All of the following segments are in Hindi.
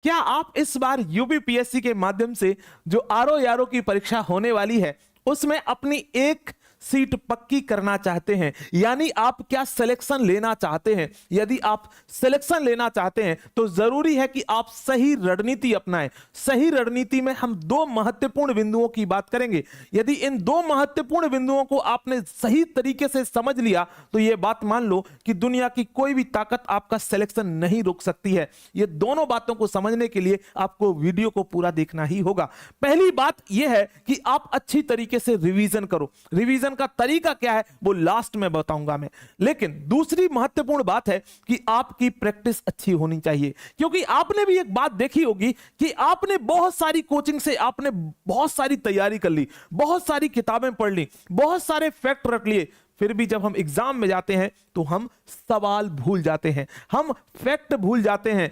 क्या आप इस बार यूपीपीएससी के माध्यम से जो आरओ यारो की परीक्षा होने वाली है उसमें अपनी एक सीट पक्की करना चाहते हैं? यानी आप क्या सिलेक्शन लेना चाहते हैं? यदि आप सिलेक्शन लेना चाहते हैं तो जरूरी है कि आप सही रणनीति अपनाएं। सही रणनीति में हम दो महत्वपूर्ण बिंदुओं की बात करेंगे। यदि इन दो महत्वपूर्ण बिंदुओं को आपने सही तरीके से समझ लिया तो यह बात मान लो कि दुनिया की कोई भी ताकत आपका सिलेक्शन नहीं रोक सकती है। ये दोनों बातों को समझने के लिए आपको वीडियो को पूरा देखना ही होगा। पहली बात यह है कि आप अच्छी तरीके से रिवीजन करो। रिवीजन का तरीका क्या है वो लास्ट में बताऊंगा मैं। लेकिन दूसरी महत्वपूर्ण बात है कि आपकी प्रैक्टिस अच्छी होनी चाहिए, क्योंकि आपने भी एक बात देखी होगी कि आपने बहुत सारी कोचिंग से आपने बहुत सारी तैयारी कर ली, बहुत सारी किताबें पढ़ ली, बहुत सारे फैक्ट रख लिए, फिर भी जब हम एग्जाम में जाते हैं तो हम सवाल भूल जाते हैं, हम फैक्ट भूल जाते हैं,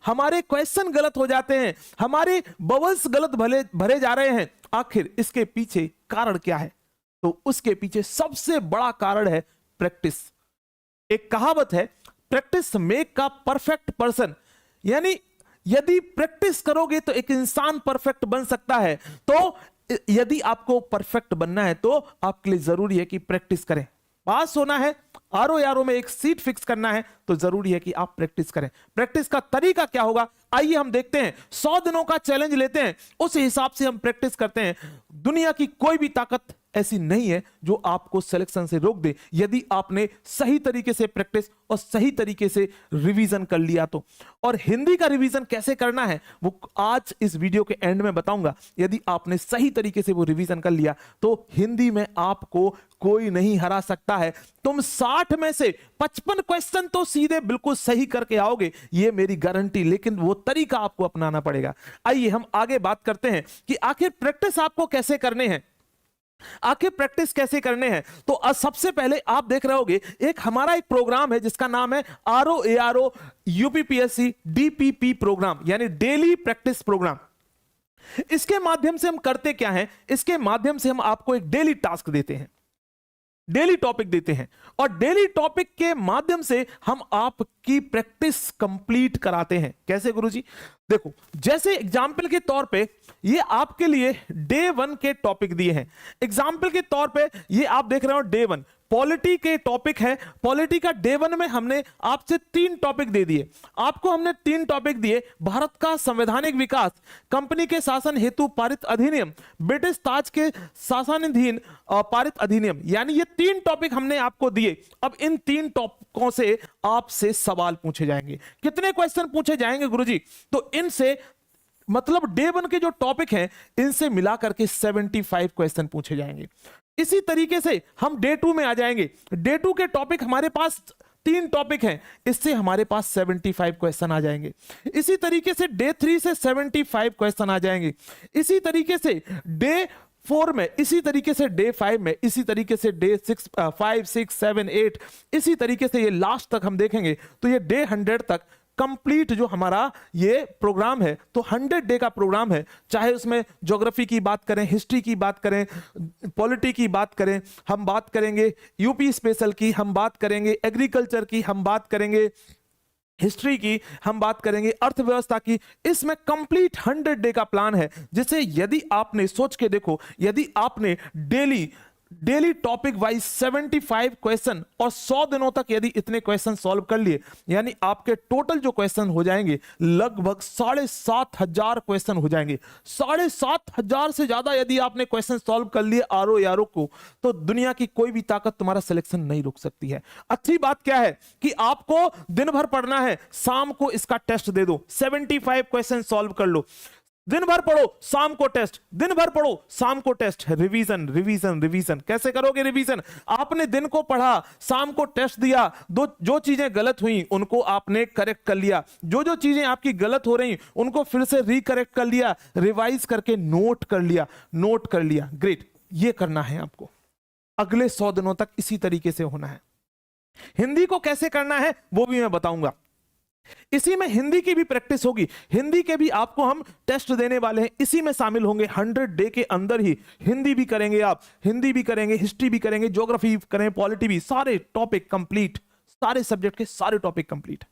हमारे क्वेश्चन गलत हो जाते हैं, हमारे बबल्स गलत भरे जा रहे हैं। आखिर इसके पीछे कारण क्या है? तो उसके पीछे सबसे बड़ा कारण है प्रैक्टिस। एक कहावत है, प्रैक्टिस मेक का परफेक्ट पर्सन। यानी यदि प्रैक्टिस करोगे तो एक इंसान परफेक्ट बन सकता है। तो यदि आपको परफेक्ट बनना है तो आपके लिए जरूरी है कि प्रैक्टिस करें। पास होना है, आरओ यारो में एक सीट फिक्स करना है तो जरूरी है कि आप प्रैक्टिस करें। प्रैक्टिस का तरीका क्या होगा आइए हम देखते हैं। 100 दिनों का चैलेंज लेते हैं, उस हिसाब से हम प्रैक्टिस करते हैं। दुनिया की कोई भी ताकत ऐसी नहीं है जो आपको सिलेक्शन से रोक दे, यदि आपने सही तरीके से प्रैक्टिस और सही तरीके से रिवीजन कर लिया तो। और हिंदी का रिवीजन कैसे करना है वो आज इस वीडियो के एंड में बताऊंगा। यदि आपने सही तरीके से वो रिवीजन कर लिया तो हिंदी में आपको कोई नहीं हरा सकता है। तुम 60 में से 55 क्वेश्चन तो सीधे बिल्कुल सही करके आओगे, ये मेरी गारंटी। लेकिन वो तरीका आपको अपनाना पड़ेगा। आइए हम आगे बात करते हैं कि आखिर प्रैक्टिस आपको कैसे करने हैं। आखिर प्रैक्टिस कैसे करने हैं तो सबसे पहले आप देख रहे होगे हमारा एक प्रोग्राम है जिसका नाम है RO ARO UPPSC DPP program, यानी डेली प्रैक्टिस प्रोग्राम। इसके माध्यम से हम करते क्या हैं? इसके माध्यम से हम आपको एक डेली टास्क देते हैं, डेली टॉपिक देते हैं, और डेली टॉपिक के माध्यम से हम आपकी प्रैक्टिस कंप्लीट कराते हैं। कैसे गुरुजी? देखो, जैसे एग्जाम्पल के तौर पे ये आपके लिए डे 1 के टॉपिक दिए हैं। एग्जाम्पल के तौर पे ये आप देख रहे हो डे 1 पॉलिटी के टॉपिक है। पॉलिटी का डे 1 में हमने आपसे 3 टॉपिक दे दिए। आपको हमने 3 टॉपिक दिए, भारत का संवैधानिक विकास, कंपनी के शासन हेतु पारित अधिनियम, ब्रिटिश ताज के शासनाधीन पारित अधिनियम। यानी ये 3 टॉपिक हमने आपको दिए। अब इन 3 टॉपिकों से आपसे सवाल पूछे जाएंगे। कितने क्वेश्चन पूछे जाएंगे गुरुजी? तो इनसे मतलब डे 1 के जो टॉपिक हैं इनसे मिलाकर के 75 क्वेश्चन पूछे जाएंगे। इसी तरीके से हम डे 2 में आ जाएंगे। डे 2 के टॉपिक हमारे पास 3 टॉपिक हैं, इससे हमारे पास 75 क्वेश्चन आ जाएंगे। इसी तरीके से डे 3 से 75 क्वेश्चन आ जाएंगे। इसी तरीके से डे 4 में, इसी तरीके से डे 5 में, इसी तरीके से डे 6, 5, 6, 7, 8, इसी तरीके से ये लास्ट तक हम देखेंगे। तो ये डे 100 तक कंप्लीट जो हमारा ये प्रोग्राम है, तो 100 डे का प्रोग्राम है। चाहे उसमें ज्योग्राफी की बात करें, हिस्ट्री की बात करें, पॉलिटी की बात करें, हम बात करेंगे यूपी स्पेशल की, हम बात करेंगे एग्रीकल्चर की, हम बात करेंगे हिस्ट्री की, हम बात करेंगे अर्थव्यवस्था की। इसमें कंप्लीट 100 डे का प्लान है, जिसे यदि आपने सोच के देखो, यदि आपने डेली टॉपिक वाइज 75 क्वेश्चन और 100 दिनों तक यदि इतने क्वेश्चन सॉल्व कर लिए, यानी आपके टोटल जो क्वेश्चन हो जाएंगे लगभग 7,500 क्वेश्चन हो जाएंगे। 7,500 से ज्यादा यदि आपने क्वेश्चन सॉल्व कर लिए आरओ यारो को, तो दुनिया की कोई भी ताकत तुम्हारा सिलेक्शन नहीं रोक सकती है। अच्छी बात क्या है कि आपको दिन भर पढ़ना है, शाम को इसका टेस्ट दे दो, 75 क्वेश्चन सॉल्व कर लो। दिन भर पढ़ो, शाम को टेस्ट, दिन भर पढ़ो, शाम को टेस्ट। Revision revision revision. कैसे करोगे रिवीजन? आपने दिन को पढ़ा, शाम को टेस्ट दिया, जो चीजें गलत हुई उनको आपने करेक्ट कर लिया, जो चीजें आपकी गलत हो रही उनको फिर से रिकरेक्ट कर लिया, रिवाइज करके नोट कर लिया। ग्रेट, ये करना है आपको। अगले 100 दिनों तक इसी तरीके से होना है। हिंदी को कैसे करना है वो भी मैं बताऊंगा। इसी में हिंदी की भी प्रैक्टिस होगी। हिंदी के भी आपको हम टेस्ट देने वाले हैं, इसी में शामिल होंगे। 100 डे के अंदर ही हिंदी भी करेंगे आप, हिंदी भी करेंगे, हिस्ट्री भी करेंगे, ज्योग्राफी करें, पॉलिटी भी, सारे टॉपिक कंप्लीट, सारे सब्जेक्ट के सारे टॉपिक कंप्लीट।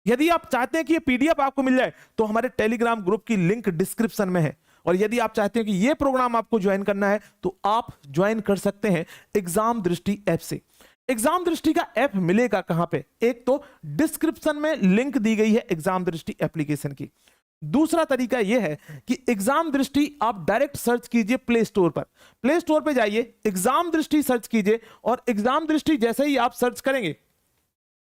यदि आप चाहते हैं कि ये पीडीएफ आपको मिल जाए तो हमारे टेलीग्राम ग्रुप की लिंक डिस्क्रिप्शन में है, और यदि आप चाहते हैं कि ये प्रोग्राम आपको ज्वाइन करना है तो आप ज्वाइन कर सकते हैं एग्जाम दृष्टि ऐप से। एग्जाम दृष्टि का ऐप मिलेगा कहां पे? एक तो डिस्क्रिप्शन में लिंक दी गई है एग्जाम दृष्टि एप्लीकेशन की। दूसरा तरीका यह है कि एग्जाम दृष्टि आप डायरेक्ट सर्च कीजिए प्ले स्टोर पर। प्ले स्टोर पे जाइए, एग्जाम दृष्टि सर्च कीजिए, और एग्जाम दृष्टि जैसे ही आप सर्च करेंगे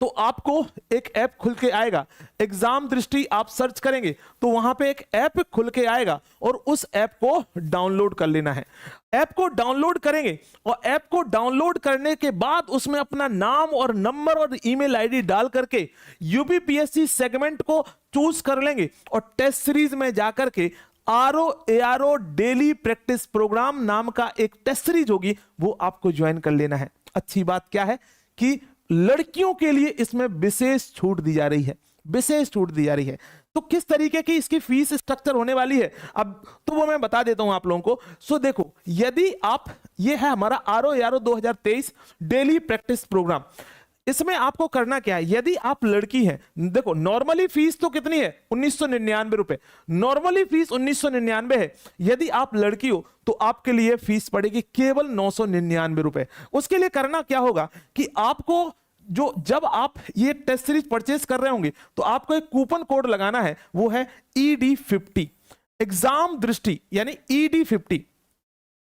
तो आपको एक ऐप खुल के आएगा। एग्जाम दृष्टि आप सर्च करेंगे तो वहां पे एक ऐप खुल के आएगा, और उस ऐप को डाउनलोड कर लेना है। ऐप को डाउनलोड करेंगे, और ऐप को डाउनलोड करने के बाद उसमें अपना नाम और नंबर और ईमेल आईडी डाल करके यूपीपीएससी सेगमेंट को चूज कर लेंगे, और टेस्ट सीरीज में जाकर के RO डेली प्रैक्टिस प्रोग्राम नाम का एक टेस्ट सीरीज होगी, वो आपको ज्वाइन कर लेना है। अच्छी बात क्या है कि लड़कियों के लिए इसमें विशेष छूट दी जा रही है, विशेष छूट दी जा रही है। तो किस तरीके की इसकी फीस स्ट्रक्चर होने वाली है अब तो वो मैं बता देता हूं आप लोगों को। सो देखो, यदि आप, ये है हमारा RO 2023 डेली प्रैक्टिस प्रोग्राम। इसमें आपको करना क्या है? यदि आप लड़की हैं, देखो नॉर्मली फीस तो कितनी है? 1999 रुपए। नॉर्मली फीस 1999 है। यदि आप लड़की हो तो आपके लिए फीस पड़ेगी केवल 999 रुपए। उसके लिए करना क्या होगा कि आपको जब आप ये टेस्ट सीरीज परचेस कर रहे होंगे तो आपको एक कूपन कोड लगाना है, वो है ED50, एग्जाम दृष्टि यानी ED50।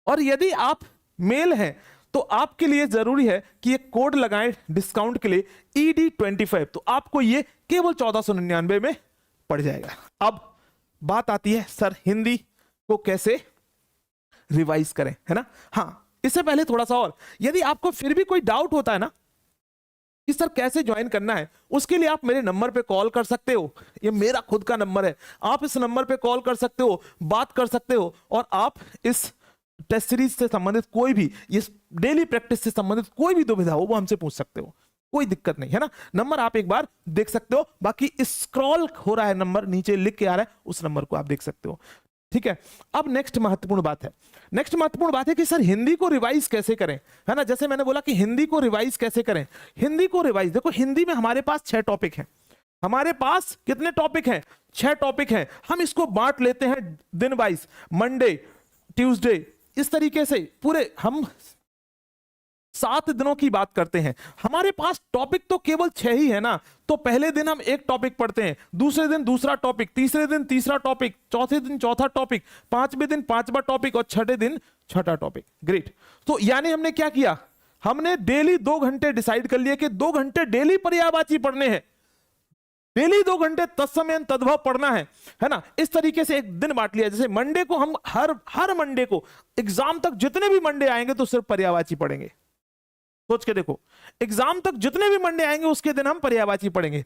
और यदि आप मेल हैं तो आपके लिए जरूरी है कि एक कोड लगाएं डिस्काउंट के लिए ED25, तो आपको ये केवल 1499 में पड़ जाएगा। अब बात आती है सर हिंदी को कैसे रिवाइज करें, है ना? हाँ, इससे पहले थोड़ा सा और, यदि आपको फिर भी कोई डाउट होता है ना कि सर कैसे ज्वाइन करना है, उसके लिए आप मेरे नंबर पे कॉल कर सकते हो। ये मेरा खुद का नंबर है, आप इस नंबर पे कॉल कर सकते हो, बात कर सकते हो, और आप इस टेस्ट सीरीज से संबंधित कोई भी, इस डेली प्रैक्टिस से संबंधित कोई भी दुविधा हो वो हमसे पूछ सकते हो, कोई दिक्कत नहीं है ना। नंबर आप एक बार देख सकते हो, बाकी स्क्रॉल हो रहा है नंबर, नीचे लिख के आ रहा है, उस नंबर को आप देख सकते हो। ठीक है, अब नेक्स्ट महत्वपूर्ण बात है, नेक्स्ट महत्वपूर्ण बात है कि सर हिंदी को रिवाइज कैसे करें, है ना? जैसे मैंने बोला कि हिंदी को रिवाइज कैसे करें। हिंदी को रिवाइज, देखो हिंदी में हमारे पास 6 टॉपिक हैं। हमारे पास कितने टॉपिक हैं? 6 टॉपिक हैं। हम इसको बांट लेते हैं दिन वाइज, मंडे, ट्यूसडे, इस तरीके से पूरे हम 7 दिनों की बात करते हैं। हमारे पास टॉपिक तो केवल 6 ही है ना, तो पहले दिन हम एक टॉपिक पढ़ते हैं, दूसरे दिन दूसरा टॉपिक, तीसरे दिन तीसरा टॉपिक, चौथे दिन चौथा टॉपिक, 5वें दिन 5वां टॉपिक, और 6ठे दिन 6ठा टॉपिक। ग्रेट। तो यानी हमने क्या किया? हमने डेली 2 घंटे डिसाइड कर लिया कि 2 घंटे डेली पर्यायवाची पढ़ने हैं, डेली 2 घंटे तत्समय तद्भव पढ़ना है ना? इस तरीके से एक दिन बांट लिया। जैसे मंडे को हम हर मंडे को, एग्जाम तक जितने भी मंडे आएंगे तो सिर्फ पर्यायवाची पढ़ेंगे। सोच के देखो, एग्जाम तक जितने भी मंडे आएंगे उसके दिन हम पर्यायवाची पढ़ेंगे।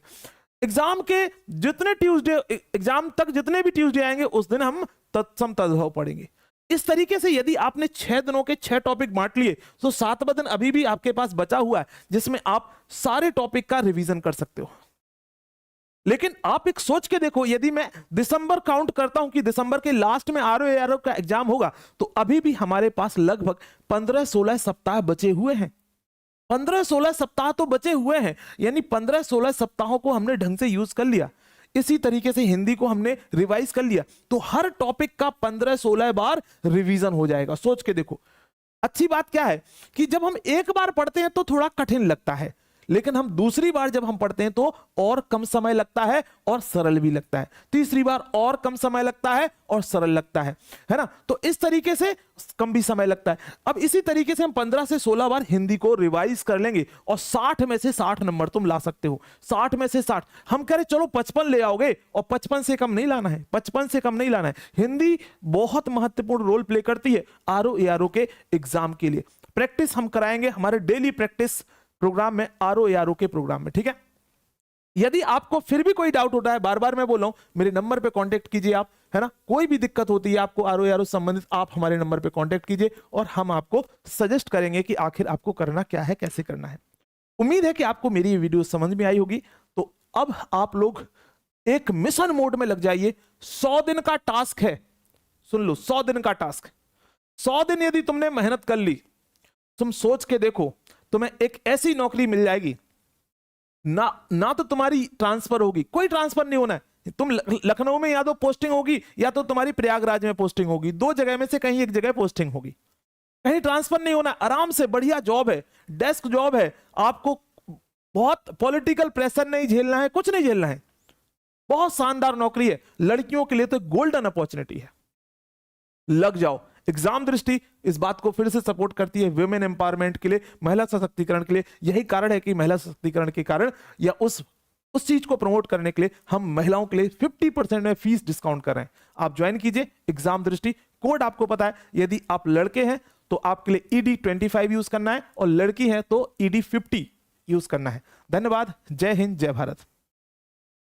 एग्जाम के जितने ट्यूसडे, एग्जाम तक जितने भी ट्यूसडे आएंगे उस दिन हम तत्सम तद्भव पढ़ेंगे। इस तरीके से यदि आपने 6 दिनों के 6 टॉपिक बांट लिए तो 7वां दिन अभी भी आपके पास बचा हुआ है, जिसमें आप सारे टॉपिक का रिवीजन कर सकते हो। लेकिन आप एक सोच के देखो, यदि मैं दिसंबर काउंट करता हूं कि दिसंबर के लास्ट में RO का एग्जाम होगा, तो अभी भी हमारे पास लगभग 15-16 सप्ताह बचे हुए हैं। 15-16 सप्ताह तो बचे हुए हैं, यानी 15-16 सप्ताहों को हमने ढंग से यूज कर लिया। इसी तरीके से हिंदी को हमने रिवाइज कर लिया, तो हर टॉपिक का 15-16 बार रिवीजन हो जाएगा। सोच के देखो, अच्छी बात क्या है कि जब हम एक बार पढ़ते हैं तो थोड़ा कठिन लगता है, लेकिन हम दूसरी बार जब हम पढ़ते हैं तो और कम समय लगता है और सरल भी लगता है, तीसरी बार और कम समय लगता है और सरल लगता है ना? तो इस तरीके से कम भी समय लगता है। अब इसी तरीके से हम 15 से 16 बार हिंदी को रिवाइज कर लेंगे, और 60 में से 60 नंबर तुम ला सकते हो। 60 में से 60, हम कह रहे चलो 55 ले आओगे, और 55 से कम नहीं लाना है, 55 से कम नहीं लाना है। हिंदी बहुत महत्वपूर्ण रोल प्ले करती है RO के एग्जाम के लिए। प्रैक्टिस हम कराएंगे हमारे डेली प्रैक्टिस प्रोग्राम में, RO के प्रोग्राम में। ठीक है, यदि आपको फिर भी कोई डाउट होता है, बार बार मैं बोल रहा हूं, मेरे नंबर पे कांटेक्ट कीजिए आप, है ना? कोई भी दिक्कत होती है आपको RO संबंधित, आप हमारे नंबर पे कांटेक्ट कीजिए और हम आपको सजेस्ट करेंगे कि आखिर आपको करना क्या है, कैसे करना है। उम्मीद है कि आपको मेरी ये वीडियो समझ में आई होगी। तो अब आप लोग एक मिशन मोड में लग जाइए। 100 दिन का टास्क है, सुन लो, 100 दिन का टास्क। 100 दिन यदि तुमने मेहनत कर ली, तुम सोच के देखो, तुम्हें एक ऐसी नौकरी मिल जाएगी ना तो तुम्हारी ट्रांसफर होगी, कोई ट्रांसफर नहीं होना है। तुम लखनऊ में या तो पोस्टिंग होगी या तो तुम्हारी प्रयागराज में पोस्टिंग होगी, दो जगह में से कहीं एक जगह पोस्टिंग होगी, कहीं ट्रांसफर नहीं होना। आराम से बढ़िया जॉब है, डेस्क जॉब है, आपको बहुत पॉलिटिकल प्रेशर नहीं झेलना है, कुछ नहीं झेलना है, बहुत शानदार नौकरी है। लड़कियों के लिए तो गोल्डन अपॉर्चुनिटी है, लग जाओ। एग्जाम दृष्टि इस बात को फिर से सपोर्ट करती है, वुमेन एम्पावरमेंट के लिए, महिला सशक्तिकरण के लिए। यही कारण है कि महिला सशक्तिकरण के कारण या उस चीज को प्रमोट करने के लिए हम महिलाओं के लिए 50% में फीस डिस्काउंट कर रहे हैं। आप ज्वाइन कीजिए एग्जाम दृष्टि। कोड आपको पता है, यदि आप लड़के हैं तो आपके लिए ED25 यूज करना है और लड़की है तो ED50 यूज करना है। धन्यवाद। जय हिंद, जय भारत।